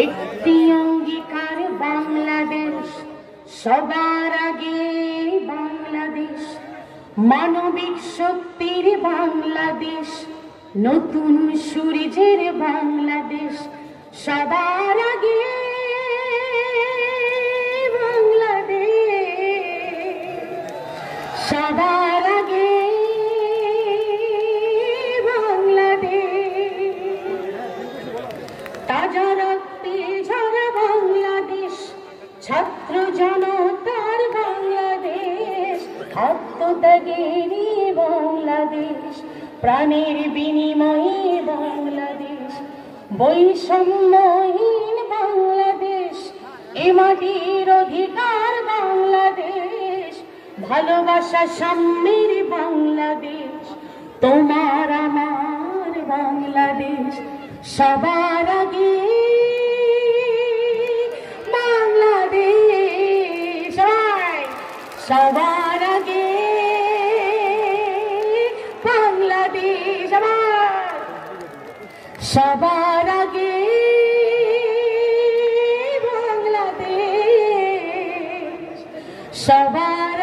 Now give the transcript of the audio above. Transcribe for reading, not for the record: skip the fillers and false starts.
একটি অঙ্গীকার বাংলাদেশ, সবার আগে বাংলাদেশ, মানবিক শক্তির বাংলাদেশ, নতুন সূর্যের বাংলাদেশ, সবার আগে বাংলাদেশ, সবার আগে তাজা রক্তে ঝরা বাংলাদেশ, ছাত্র জনতার বাংলাদেশ, আত্মত্যাগেরই বাংলাদেশ, প্রাণের বিনিময়ে বাংলাদেশ, বৈষম্যহীন বাংলাদেশ, এ মাটির অধিকার বাংলাদেশ, ভালোবাসা সাম্যের বাংলাদেশ, তোমার আমার বাংলাদেশ, সবার আগে বাংলাদেশ, সবার আগে বাংলাদেশ, সবার আগে বাংলাদেশ, সবার